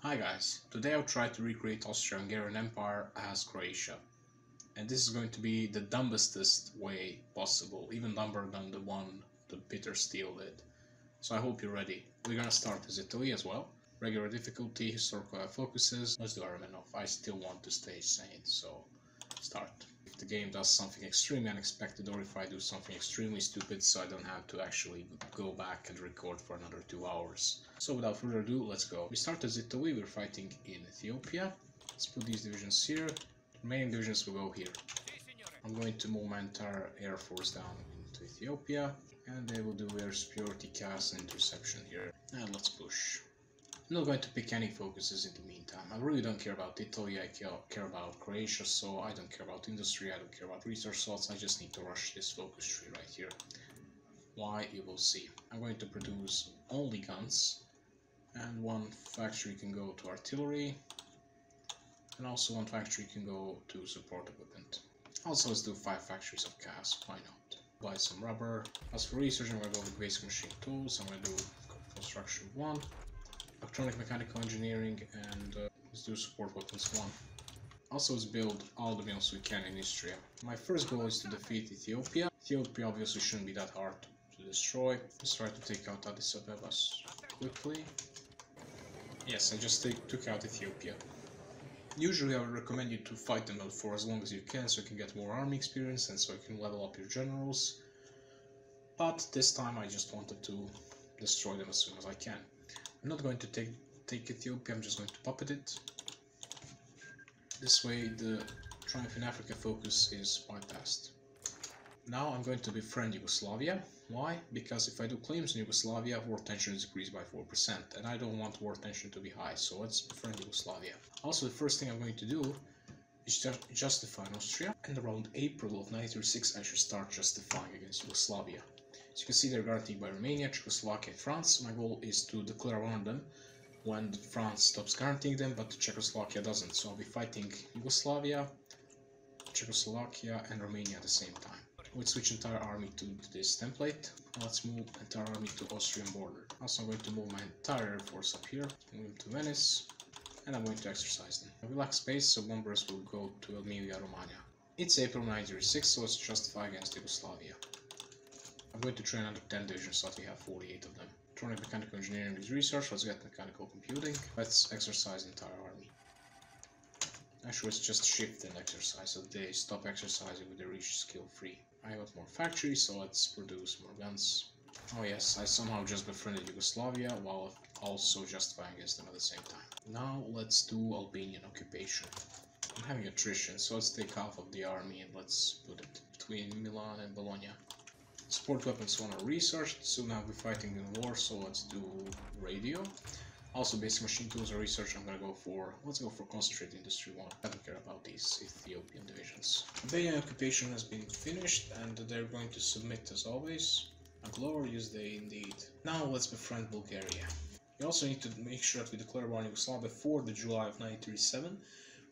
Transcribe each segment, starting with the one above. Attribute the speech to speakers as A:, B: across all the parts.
A: Hi guys, today I'll try to recreate Austria-Hungarian Empire as Croatia. And this is going to be the dumbestest way possible, even dumber than the one the Peter Steele did. So I hope you're ready. We're gonna start as Italy as well. Regular difficulty, historical focuses. Let's do Armenov. I still want to stay sane, so start. If the game does something extremely unexpected, or if I do something extremely stupid so I don't have to actually go back and record for another 2 hours. So without further ado, let's go. We start as Italy, we're fighting in Ethiopia. Let's put these divisions here. The remaining divisions will go here. I'm going to move my entire air force down into Ethiopia, and they will do air superiority, cast, and interception here. And let's push. I'm not going to pick any focuses in the meantime. I really don't care about Italy, I care about Croatia, so I don't care about industry, I don't care about resource slots, I just need to rush this focus tree right here. Why, you will see. I'm going to produce only guns, and one factory can go to artillery, and also one factory can go to support equipment. Also, let's do 5 factories of CAS, why not? Buy some rubber. As for research, I'm going to go with basic machine tools, I'm going to do construction 1. Electronic mechanical engineering, and let's do support weapons 1. Also, let's build all the mills we can in Istria. My first goal is to defeat Ethiopia. Ethiopia obviously shouldn't be that hard to destroy. Let's try to take out Addis Ababa quickly. Yes, I just took out Ethiopia. Usually I would recommend you to fight them out for as long as you can, so you can get more army experience and so you can level up your generals. But this time I just wanted to destroy them as soon as I can. I'm not going to take Ethiopia, I'm just going to puppet it. This way the Triumph in Africa focus is bypassed. Now I'm going to befriend Yugoslavia. Why? Because if I do claims in Yugoslavia, war tension is decreased by 4%, and I don't want war tension to be high, so let's befriend Yugoslavia. Also, the first thing I'm going to do is justify Austria, and around April of 1936 I should start justifying against Yugoslavia. As you can see, they're guaranteed by Romania, Czechoslovakia, and France. My goal is to declare war on them when France stops guaranteeing them, but Czechoslovakia doesn't. So I'll be fighting Yugoslavia, Czechoslovakia, and Romania at the same time. We'll switch entire army to this template. Let's move entire army to Austrian border. Also, I'm going to move my entire air force up here, move to Venice, and I'm going to exercise them. I will lack space, so bombers will go to Emilia-Romagna. It's April 1936, so let's justify against Yugoslavia. I'm going to train under 10 divisions so that we have 48 of them. Electronic mechanical engineering is research, let's get mechanical computing. Let's exercise the entire army. Actually, let's just shift and exercise so they stop exercising when they reach skill 3. I got more factories, so let's produce more guns. Oh yes, I somehow just befriended Yugoslavia while also justifying against them at the same time. Now let's do Albanian occupation. I'm having attrition, so let's take half of the army and let's put it between Milan and Bologna. Support weapons 1 are researched, soon I'll be fighting in war, so let's do radio. Also basic machine tools are researched, let's go for concentrated industry 1. I don't care about these Ethiopian divisions. Albanian occupation has been finished and they're going to submit as always. A glorious day indeed. Now let's befriend Bulgaria. We also need to make sure that we declare war on Yugoslavia before the July of 1937,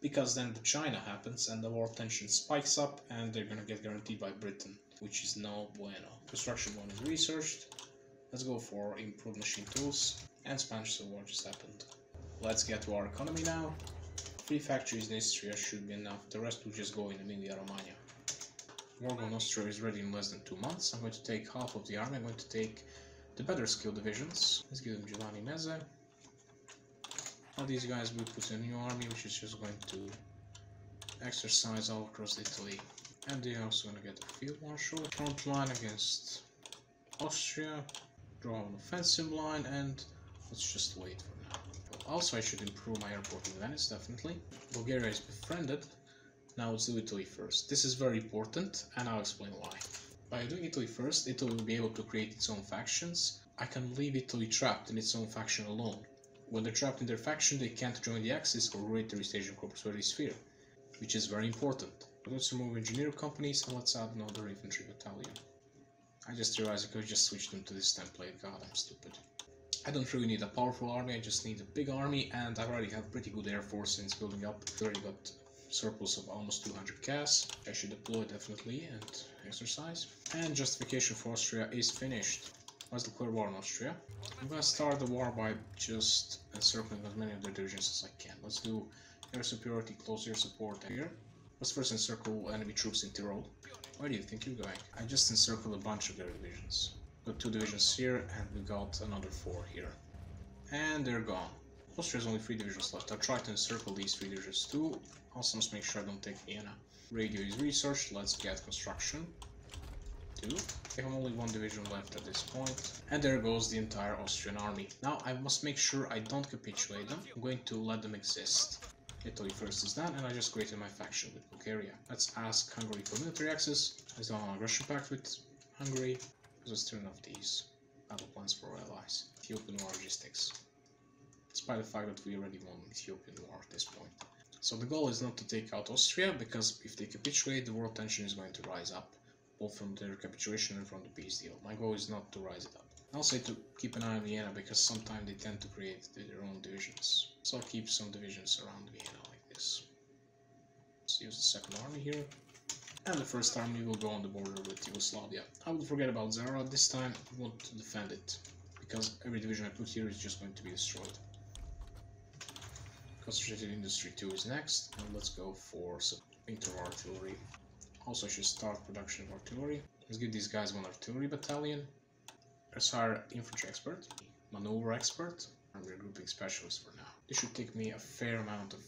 A: because then the China happens and the war tension spikes up and they're gonna get guaranteed by Britain, which is no bueno. Construction 1 is researched. Let's go for improved machine tools. And Spanish Civil War just happened. Let's get to our economy now. 3 factories in Istria should be enough, the rest will just go in Emilia-Romagna. War on Austria is ready in less than 2 months. I'm going to take half of the army, I'm going to take the better skill divisions. Let's give them Giovanni Meze. All these guys will put in a new army, which is just going to exercise all across Italy. And they're also going to get a field marshal. Front line against Austria. Draw an offensive line, and let's just wait for now. Also, I should improve my airport in Venice, definitely. Bulgaria is befriended. Now let's do Italy first. This is very important, and I'll explain why. By doing Italy first, Italy will be able to create its own factions. I can leave Italy trapped in its own faction alone. When they're trapped in their faction, they can't join the Axis or raid the East Asian Prosperity Sphere, which is very important. But let's remove engineer companies and let's add another infantry battalion. I just realized I could just switch them to this template. God, I'm stupid. I don't really need a powerful army, I just need a big army, and I already have pretty good air force since building up. I already got surplus of almost 200 CAS. I should deploy definitely and exercise. And justification for Austria is finished. Let's declare war on Austria. I'm gonna start the war by just encircling as many of their divisions as I can. Let's do air superiority, close air support here. Let's first encircle enemy troops in Tyrol. Where do you think you're going? I just encircled a bunch of their divisions. Got 2 divisions here, and we got another 4 here. And they're gone. Austria has only 3 divisions left. I'll try to encircle these 3 divisions too. Also must make sure I don't take Vienna. Radio is researched. Let's get construction. 2. I have only 1 division left at this point. And there goes the entire Austrian army. Now I must make sure I don't capitulate them. I'm going to let them exist. Italy first is done, and I just created my faction with Bulgaria. Let's ask Hungary for military access. Let's do an aggression pact with Hungary. Let's turn off these battle plans for our allies. Ethiopian war logistics. Despite the fact that we already won Ethiopian war at this point. So the goal is not to take out Austria, because if they capitulate, the world tension is going to rise up, both from their capitulation and from the peace deal. My goal is not to rise it up. I'll say to keep an eye on Vienna, because sometimes they tend to create their own divisions. So I'll keep some divisions around Vienna like this. Let's use the second army here. And the first army will go on the border with Yugoslavia. I will forget about Zara this time. I want to defend it, because every division I put here is just going to be destroyed. Concentrated Industry 2 is next, and let's go for some winter artillery. Also, I should start production of artillery. Let's give these guys 1 artillery battalion. Let's hire infantry expert, maneuver expert, and regrouping specialist for now. This should take me a fair amount of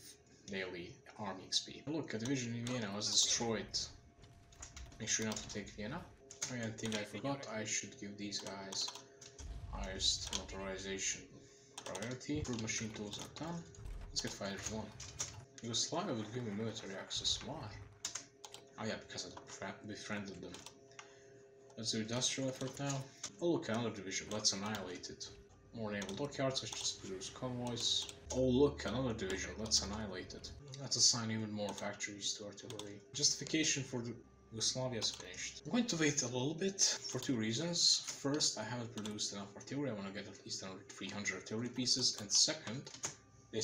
A: daily army XP. Look, a division in Vienna was destroyed. Make sure not to take Vienna. I think I forgot, I should give these guys highest motorization priority. Improved machine tools are done. Let's get fighters 1. Yugoslavia would give me military access. Why? Oh yeah, because I befriended them. Let's do industrial effort now. Oh look, another division. Let's annihilate it. More naval dockyards. Let's just produce convoys. Oh look, another division. Let's annihilate it. Let's assign even more factories to artillery. Justification for the Yugoslavia is finished. I'm going to wait a little bit for 2 reasons. First, I haven't produced enough artillery. I want to get at least another 300 artillery pieces. And second, they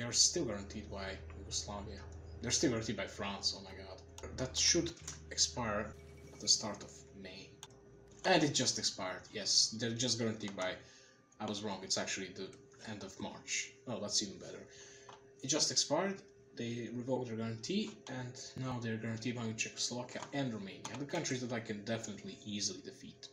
A: are still guaranteed by Yugoslavia. They're still guaranteed by France. Oh my god. That should expire at the start of May. And it just expired. Yes, they're just guaranteed by... I was wrong. It's actually the end of March. Oh, that's even better. It just expired. They revoked their guarantee, and now they're guaranteed by Czechoslovakia and Romania, the countries that I can definitely easily defeat.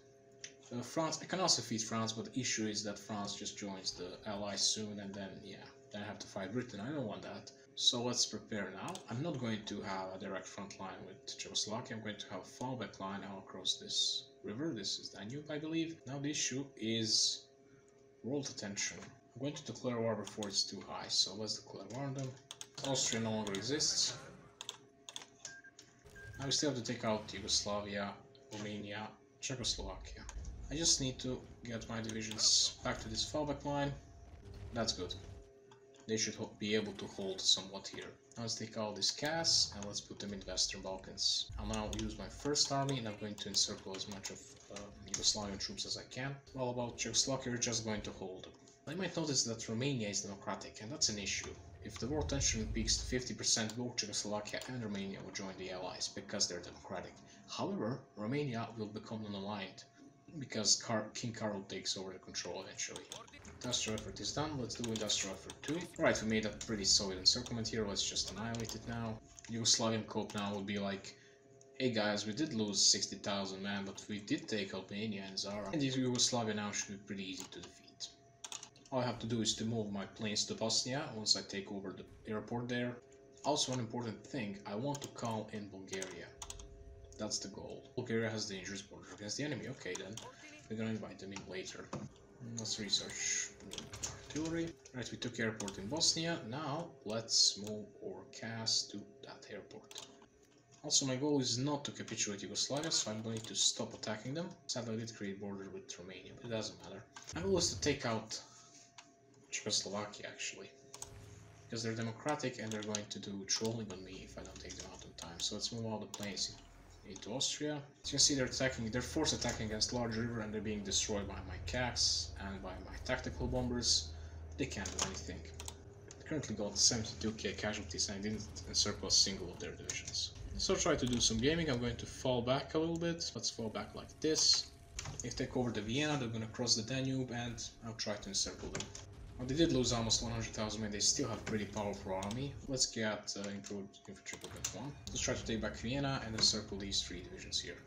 A: France, I can also defeat France, but the issue is that France just joins the Allies soon, and then, yeah, then I have to fight Britain. I don't want that. So let's prepare now. I'm not going to have a direct front line with Czechoslovakia. I'm going to have a fallback line all across this river. This is Danube, I believe. Now the issue is world attention. I'm going to declare war before it's too high, so let's declare war on them. Austria no longer exists. Now we still have to take out Yugoslavia, Romania, Czechoslovakia. I just need to get my divisions back to this fallback line. That's good. They should be able to hold somewhat here. Now let's take all these casks and let's put them in Western Balkans. I'll now use my first army and I'm going to encircle as much of Yugoslavian troops as I can. Well, about Czechoslovakia, we're just going to hold. I might notice that Romania is democratic, and that's an issue. If the world tension peaks to 50%, both Czechoslovakia and Romania will join the Allies because they're democratic. However, Romania will become non-aligned because King Carol takes over the control eventually. Industrial effort is done, let's do industrial effort 2. Alright, we made a pretty solid encirclement here, let's just annihilate it now. Yugoslavian cope now would be like, hey guys, we did lose 60,000 men, but we did take Albania and Zara. And Yugoslavia now should be pretty easy to defeat. All I have to do is to move my planes to Bosnia once I take over the airport there. Also, an important thing, I want to call in Bulgaria. That's the goal. Bulgaria has dangerous border against the enemy. Okay then, we're gonna invite them in later. Let's research artillery. Right, we took airport in Bosnia. Now let's move our CAS to that airport. Also, my goal is not to capitulate Yugoslavia, so I'm going to stop attacking them. Sadly, I did create border with Romania, but it doesn't matter. My goal is to take out Czechoslovakia, actually, because they're democratic and they're going to do trolling on me if I don't take them out in time. So let's move all the planes into Austria. As you can see, they're force attacking against large river and they're being destroyed by my CACs and by my tactical bombers. They can't do anything. I currently got 72k casualties and I didn't encircle a single of their divisions. So try to do some gaming. I'm going to fall back a little bit. Let's fall back like this. If they take over the Vienna, they're gonna cross the Danube, and I'll try to encircle them. Well, they did lose almost 100,000 men, they still have a pretty powerful army. Let's get improved infantry equipment 1. Let's try to take back Vienna and encircle these 3 divisions here.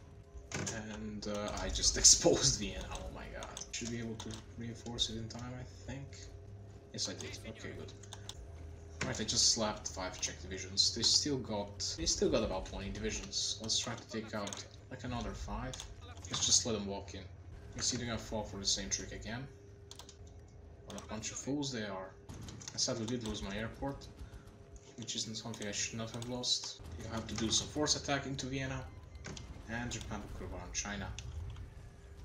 A: And I just exposed Vienna, oh my god. Should be able to reinforce it in time, I think. Yes, I did. Okay, good. Right, I just slapped 5 Czech divisions. They still got about 20 divisions. Let's try to take out like another 5. Let's just let them walk in. You see they're gonna fall for the same trick again. What a bunch of fools they are. I sadly did lose my airport, which isn't something I should not have lost. You have to do some force attack into Vienna, and Japan will cover on China.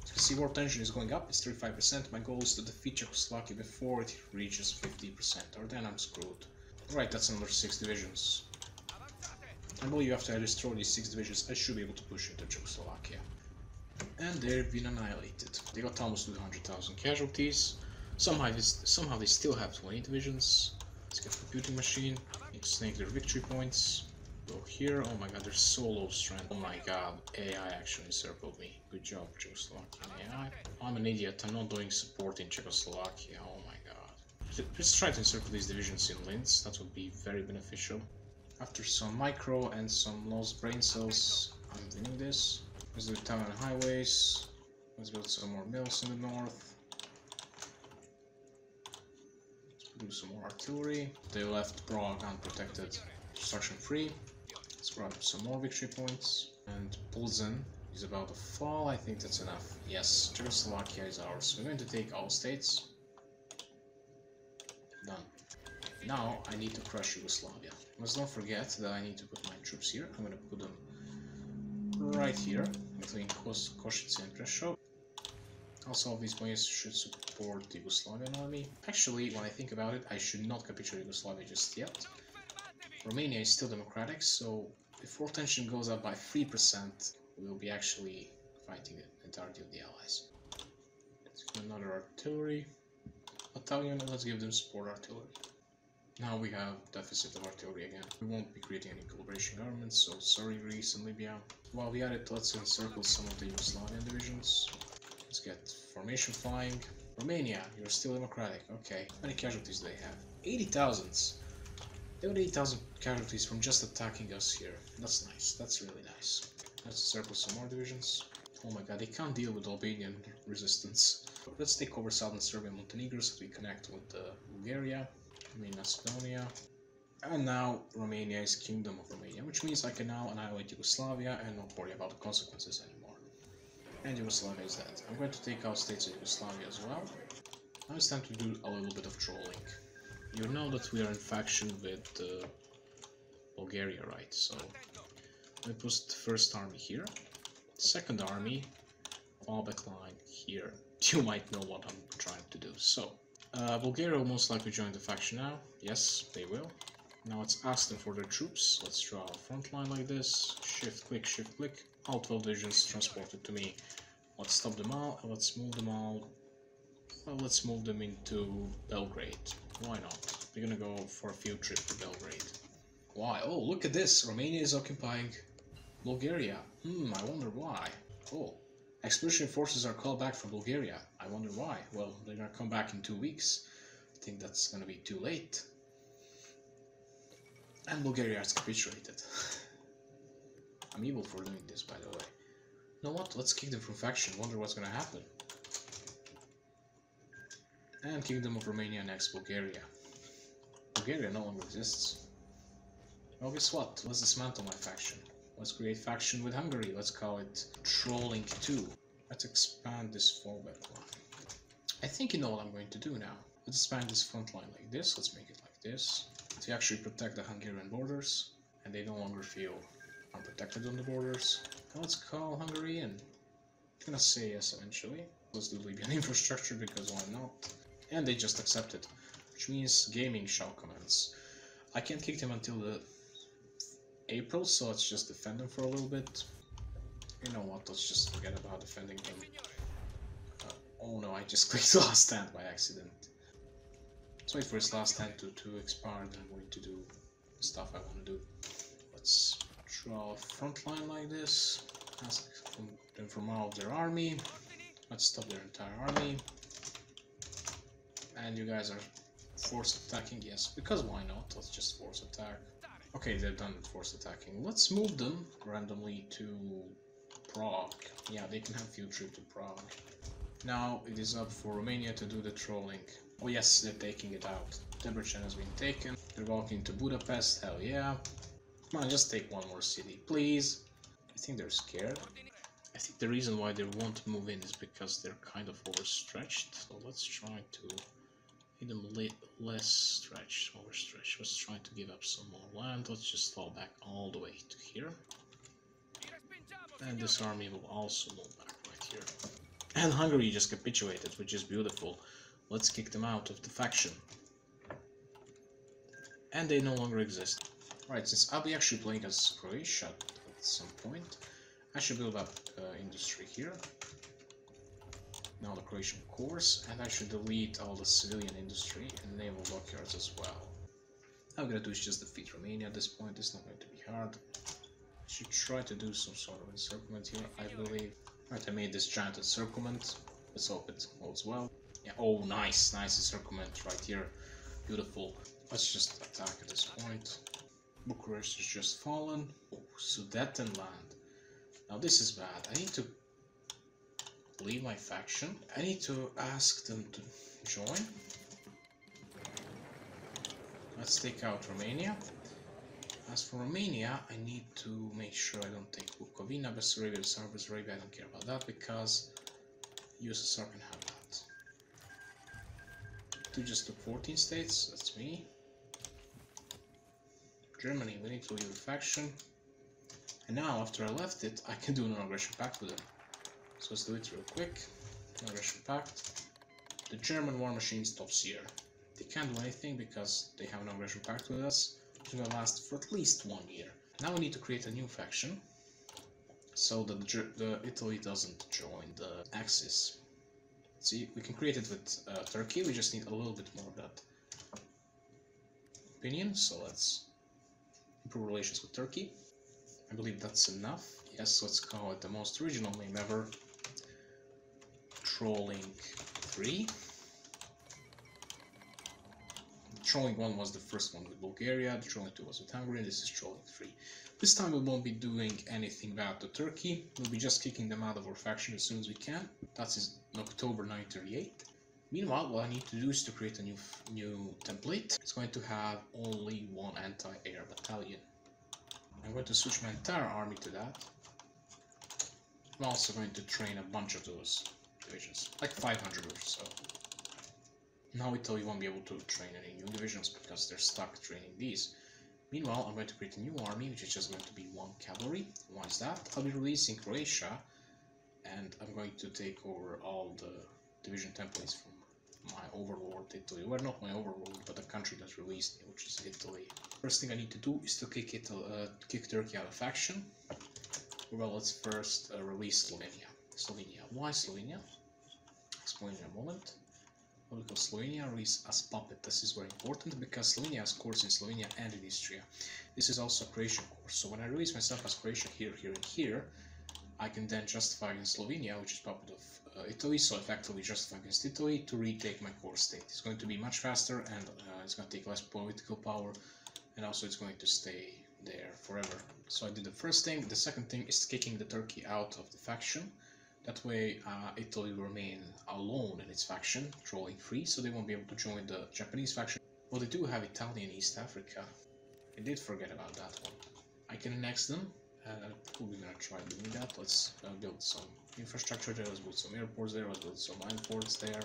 A: As you can see, war tension is going up, it's 35%. My goal is to defeat Czechoslovakia before it reaches 50%, or then I'm screwed. Right, that's another 6 divisions. I believe after I destroy these 6 divisions, I should be able to push into Czechoslovakia. And they've been annihilated. They got almost 200,000 casualties. Somehow they still have 20 divisions. Let's get computing machine. Snake their victory points. Go here. Oh my god, they're so low strength. Oh my god, AI actually encircled me. Good job, Czechoslovakian AI. I'm an idiot. I'm not doing support in Czechoslovakia. Oh my god. Let's try to encircle these divisions in Linz. That would be very beneficial. After some micro and some lost brain cells, I'm winning this. Let's do town and highways. Let's build some more mills in the north. Do some more artillery. They left Prague unprotected, destruction free. Let's grab some more victory points. And Plzeň is about to fall. I think that's enough. Yes, Czechoslovakia is ours. We're going to take all states. Done. Now I need to crush Yugoslavia. Let's not forget that I need to put my troops here. I'm going to put them right here, between Košice and Prešov. Also, these points should support the Yugoslavian army. Actually, when I think about it, I should not capture Yugoslavia just yet. Romania is still democratic, so if war tension goes up by 3%, we'll be actually fighting the entirety of the allies. Let's get another artillery battalion, and let's give them support artillery. Now we have deficit of artillery again. We won't be creating any collaboration governments, so sorry Greece and Libya. While we are at it, let's encircle some of the Yugoslavian divisions. Let's get formation flying. Romania, you're still democratic. Okay. How many casualties do they have? 80,000. They got 80,000 casualties from just attacking us here. That's nice. That's really nice. Let's encircle some more divisions. Oh my god, they can't deal with Albanian resistance. Let's take over southern Serbia and Montenegro so we connect with Bulgaria, Macedonia. And now Romania is Kingdom of Romania, which means I can now annihilate Yugoslavia and not worry about the consequences anymore. And Yugoslavia is dead. I'm going to take out states of Yugoslavia as well. Now it's time to do a little bit of trolling. You know that we are in faction with Bulgaria, right? So I put the first army here, second army, fallback line here. You might know what I'm trying to do. So Bulgaria will most likely join the faction now. Yes, they will. Now let's ask them for their troops. Let's draw a front line like this. Shift click. All 12 divisions transported to me. Let's stop them all and let's move them all. Well, let's move them into Belgrade. Why not? We're gonna go for a field trip to Belgrade. Why? Oh, look at this! Romania is occupying Bulgaria. I wonder why. Oh, expeditionary forces are called back from Bulgaria. I wonder why. Well, they're gonna come back in 2 weeks. I think that's gonna be too late. And Bulgaria has capitulated. I'm evil for doing this, by the way. You know what? Let's kick them from faction. Wonder what's gonna happen. And Kingdom of Romania next, Bulgaria. Bulgaria no longer exists. Well, guess what? Let's dismantle my faction. Let's create faction with Hungary. Let's call it Trolling 2. Let's expand this fallback line. I think you know what I'm going to do now. Let's expand this front line like this. Let's make it like this. To actually protect the Hungarian borders. And they no longer feel unprotected on the borders. And let's call Hungary in. I'm gonna say yes eventually. Let's do Libyan infrastructure because why not? And they just accepted. Which means gaming shall commence. I can't kick them until the April, so let's just defend them for a little bit. You know what, let's just forget about defending them. Oh no, I just clicked last stand by accident. Let's wait for this last stand to expire, then I'm going to do the stuff I want to do. Let's draw a front line like this. Ask them from all of their army. Let's stop their entire army. And you guys are force attacking, yes, because why not? Let's just force attack. Okay, they're done with force attacking. Let's move them randomly to Prague. Yeah, they can have field trip to Prague. Now it is up for Romania to do the trolling. Oh yes, they're taking it out. Debrecen has been taken. They're walking to Budapest, hell yeah. Come on, just take one more city, please. I think they're scared. I think the reason why they won't move in is because they're kind of overstretched. So let's try to make them less overstretched. Let's try to give up some more land. Let's just fall back all the way to here. And this army will also move back right here. And Hungary just capitulated, which is beautiful. Let's kick them out of the faction. And they no longer exist. Right, since I'll be actually playing as Croatia at some point, I should build up industry here. Now the Croatian cores, and I should delete all the civilian industry and naval dockyards as well. All I'm gonna do is just defeat Romania at this point. It's not going to be hard. I should try to do some sort of encirclement here, I believe. Right, I made this giant encirclement. Let's hope it holds well. Yeah, oh, nice encirclement right here. Beautiful. Let's just attack at this point. Bucharest has just fallen. Oh, Sudetenland. Now this is bad. I need to leave my faction. I need to ask them to join. Let's take out Romania. As for Romania, I need to make sure I don't take Bukovina, Bessarabia, Bessarabia. I don't care about that because USSR can have that. To just the 14 states, that's me. Germany, we need to leave the faction. And now, after I left it, I can do an aggression pact with them. So let's do it real quick. Aggression pact. The German war machine stops here. They can't do anything because they have an aggression pact with us. It's gonna last for at least 1 year. Now we need to create a new faction so that the Italy doesn't join the Axis. See, we can create it with Turkey. We just need a little bit more of that opinion. So let's improve relations with Turkey. I believe that's enough. Yes, let's call it the most original name ever. Trolling 3. Trolling 1 was the first one with Bulgaria, the Trolling 2 was with Hungary, and this is Trolling 3. This time we won't be doing anything bad to Turkey, we'll be just kicking them out of our faction as soon as we can. That is in October 1938. Meanwhile, what I need to do is to create a new template. It's going to have only one anti-air battalion. I'm going to switch my entire army to that. I'm also going to train a bunch of those divisions, like 500 or so. Now Italy won't be able to train any new divisions because they're stuck training these. Meanwhile, I'm going to create a new army, which is just going to be 1 cavalry. Why is that? I'll be releasing Croatia, and I'm going to take over all the division templates from my overlord Italy. Well, not my overlord, but the country that released me, which is Italy. First thing I need to do is to kick Turkey out of faction. Well, let's first release Slovenia. Why Slovenia? Explain in a moment. Well, because Slovenia release as puppet. This is very important because Slovenia has cores in Slovenia and in Istria. This is also a Croatian core. So when I release myself as Croatia here, here, and here, I can then justify against Slovenia, which is puppet of Italy, so effectively justify against Italy to retake my core state. It's going to be much faster and it's going to take less political power, and also it's going to stay there forever. So I did the first thing. The second thing is kicking the Turkey out of the faction. That way Italy will remain alone in its faction, trolling free, so they won't be able to join the Japanese faction. Well, they do have Italian East Africa. I did forget about that one. I can annex them, and I'm probably gonna try doing that. Let's build some infrastructure there, let's build some airports there, let's build some mine ports there.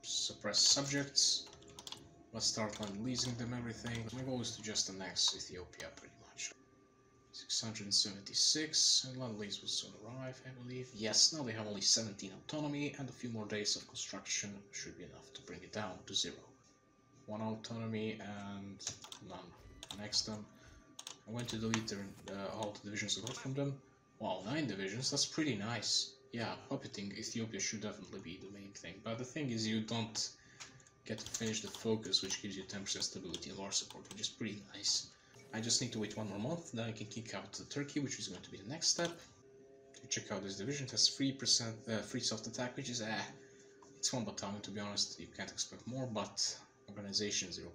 A: Suppress subjects. Let's start leasing them everything. My goal is to just annex Ethiopia pretty much. 676, and land lease will soon arrive, I believe. Yes, now they have only 17 autonomy, and a few more days of construction should be enough to bring it down to 0. 1 autonomy and none. Annex them. I'm going to delete all the divisions I got from them. Wow, 9 divisions, that's pretty nice. Yeah, puppeting Ethiopia should definitely be the main thing, but the thing is you don't get to finish the focus, which gives you 10% stability and war support, which is pretty nice. I just need to wait 1 more month, then I can kick out Turkey, which is going to be the next step. You check out this division, it has 3% free soft attack, which is it's 1 battalion to be honest, you can't expect more, but organization 0.0.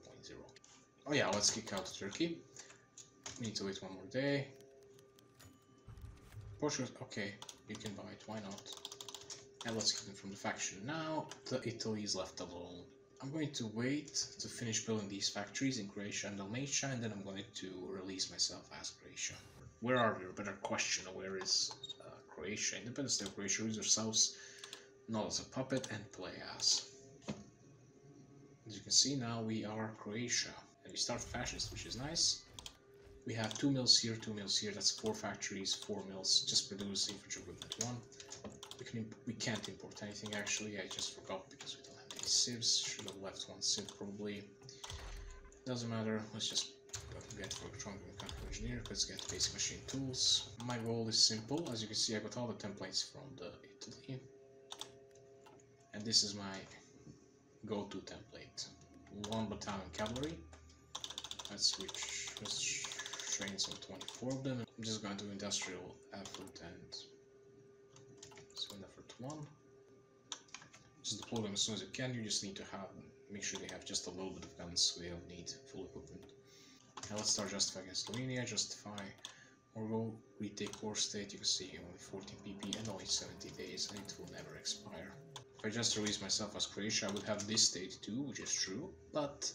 A: Oh yeah, let's kick out Turkey. We need to wait 1 more day. Portugal, okay, you can buy it, why not? And let's get them from the faction. Now, Italy is left alone. I'm going to wait to finish building these factories in Croatia and Dalmatia, and then I'm going to release myself as Croatia. Where are we? A better question. Where is Croatia? Independent State of Croatia rules yourselves not as a puppet and play as. As you can see now, we are Croatia. And we start fascist, which is nice. We have 2 mills here, 2 mills here. That's 4 factories, 4 mills. Just produce infantry equipment 1. We can't import anything actually. I just forgot because we don't have any civs. Should have left 1 civ probably. Doesn't matter. Let's just get for electronic mechanical engineer. Let's get basic machine tools. My goal is simple. As you can see, I got all the templates from the Italy, and this is my go-to template. 1 battalion cavalry. Let's train some 24 of them. I'm just going to do industrial effort and swing effort 1. Just deploy them as soon as you can. You just need to make sure they have just a little bit of guns, so they don't need full equipment. Now let's start justify against Slovenia. Justify or go retake core state. You can see only 14 PP and only 70 days, and it will never expire. If I just release myself as Croatia, I would have this state too, which is true, but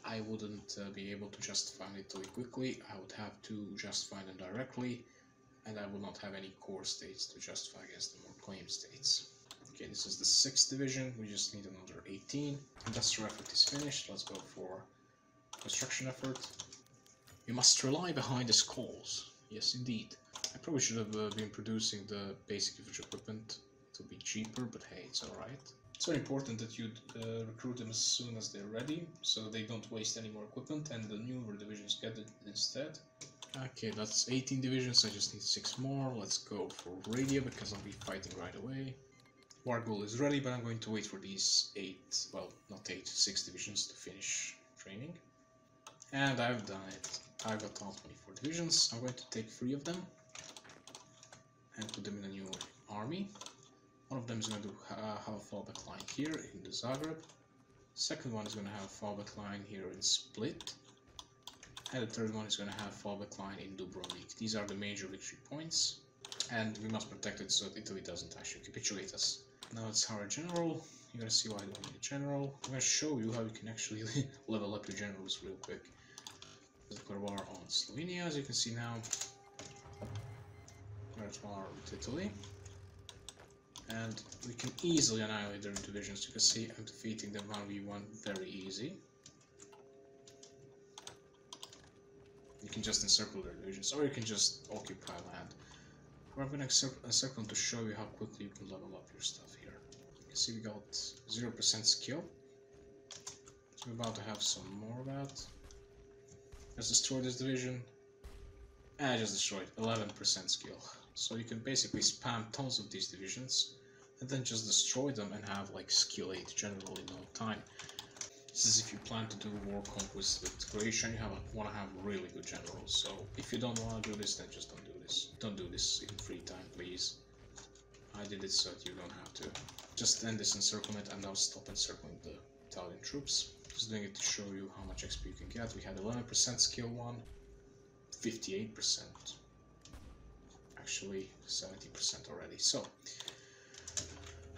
A: I wouldn't be able to justify Italy quickly. I would have to justify them directly, and I will not have any core states to justify against them or claim states. Okay, this is the 6th division. We just need another 18. Industrial effort is finished. Let's go for construction effort. You must rely behind the skulls. Yes, indeed. I probably should have been producing the basic infantry equipment to be cheaper, but hey, it's alright. It's very important that you recruit them as soon as they're ready, so they don't waste any more equipment and the newer divisions get it instead. Okay, that's 18 divisions, I just need 6 more. Let's go for radio because I'll be fighting right away. War goal is ready, but I'm going to wait for these 6 divisions to finish training. And I've done it. I've got all 24 divisions. I'm going to take 3 of them and put them in a new army. One of them is going to have a fallback line here in the Zagreb. Second one is going to have a fallback line here in Split. And the third one is going to have a fallback line in Dubrovnik. These are the major victory points. And we must protect it so that Italy doesn't actually capitulate us. Now let's hire a general. You're going to see why I don't need a general. I'm going to show you how you can actually level up your generals real quick. Declare war on Slovenia, as you can see now. There's war with Italy. And we can easily annihilate their divisions. You can see I'm defeating them 1v1 very easy. You can just encircle their divisions, or you can just occupy land. I'm going to encircle them to show you how quickly you can level up your stuff here. You can see we got 0% skill. So we're about to have some more of that. Let's destroy this division. And I just destroyed 11% skill. So you can basically spam tons of these divisions and then just destroy them and have like skill 8 general in no time. This is if you plan to do war conquest with Croatia and you want to have really good generals. So if you don't want to do this, then just don't do this. Don't do this in free time, please. I did it so that you don't have to. Just end this encirclement and I'll stop encircling the Italian troops. Just doing it to show you how much XP you can get. We had 11% skill 1, 58%. Actually 70% already. So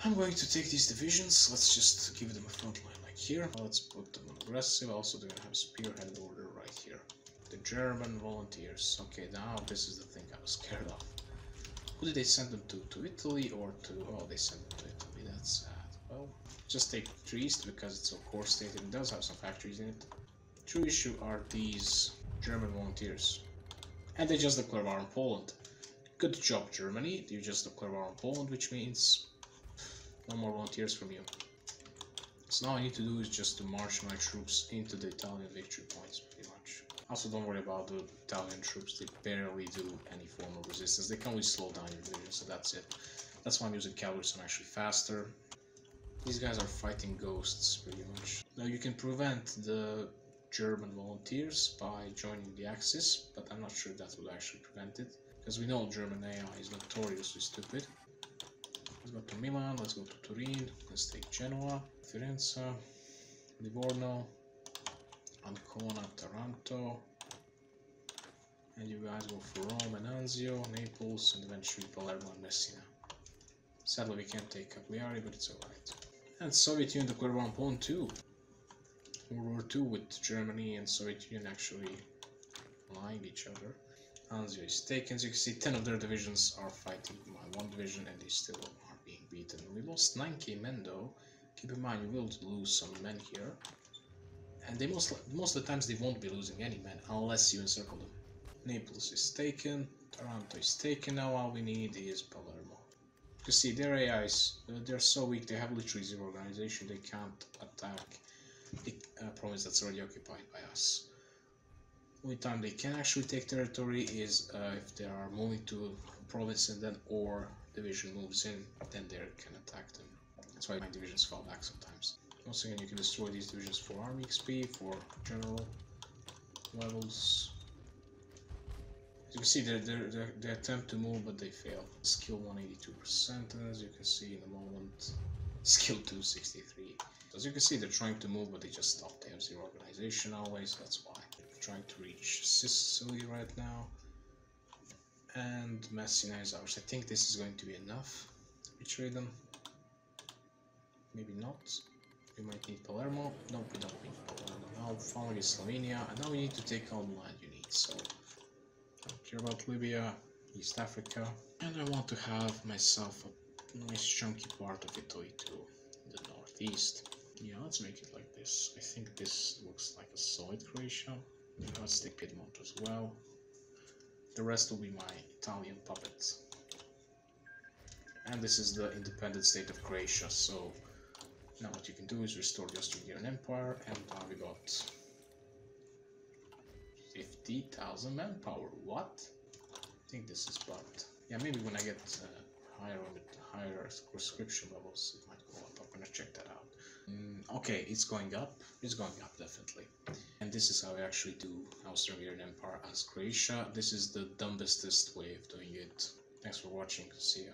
A: I'm going to take these divisions. Let's just give them a front line like here. Let's put them on aggressive. Also they're gonna have spearhead order right here. The German volunteers. Okay, now this is the thing I was scared of. Who did they send them to? To Italy or to... Oh, they sent them to Italy. That's sad. Well, just take Trieste because it's a core state and it does have some factories in it. True issue are these German volunteers. And they just declare war on Poland. Good job, Germany. You just declare war on Poland, which means no more volunteers from you. So now all I need to do is just to march my troops into the Italian victory points, pretty much. Also, don't worry about the Italian troops. They barely do any form of resistance. They can only slow down your division, so that's it. That's why I'm using cavalry, so I'm actually faster. These guys are fighting ghosts, pretty much. Now you can prevent the German volunteers by joining the Axis, but I'm not sure that would actually prevent it. Because we know German AI is notoriously stupid. Let's go to Milan, let's go to Turin, let's take Genoa, Firenze, Livorno, Ancona, Taranto, and you guys go for Rome and Anzio, Naples, and eventually Palermo and Messina. Sadly we can't take Cagliari, but it's alright. And Soviet Union declared one pawn too. World War II with Germany and Soviet Union actually lying each other. Anzio is taken, as you can see 10 of their divisions are fighting my one division and they still are being beaten. We lost 9k men though. Keep in mind you will lose some men here. And they most of the times they won't be losing any men unless you encircle them. Naples is taken, Taranto is taken, now all we need is Palermo. You see their AIs, they're so weak, they have literally zero organization, they can't attack the province that's already occupied by us. Only time they can actually take territory is if they are moving to a province and then or division moves in, then they can attack them. That's why my divisions fall back sometimes. Once again, you can destroy these divisions for army XP, for general levels. As you can see, they attempt to move, but they fail. Skill 182%, and as you can see in a moment, skill 263. As you can see, they're trying to move, but they just stop. They have zero organization always, that's why. They're trying to reach Sicily right now. And Messina is ours. I think this is going to be enough. Betray them. Maybe not. We might need Palermo. No, we don't need Palermo. Now following is Slovenia, and now we need to take all the land you need, so I don't care about Libya, East Africa, and I want to have myself a nice chunky part of Italy too, in the northeast. Yeah, let's make it like this. I think this looks like a solid Croatia. Let's take Piedmont as well. The rest will be my Italian puppets. And this is the independent state of Croatia, so now what you can do is restore the Austro-Hungarian Empire, and now we got 50,000 manpower. What? I think this is bugged. Yeah, maybe when I get higher conscription levels, it might go up. I'm gonna check that out. Okay, it's going up. It's going up, definitely. And this is how I actually do Austro-Hungarian Empire as Croatia. This is the dumbestest way of doing it. Thanks for watching. See ya.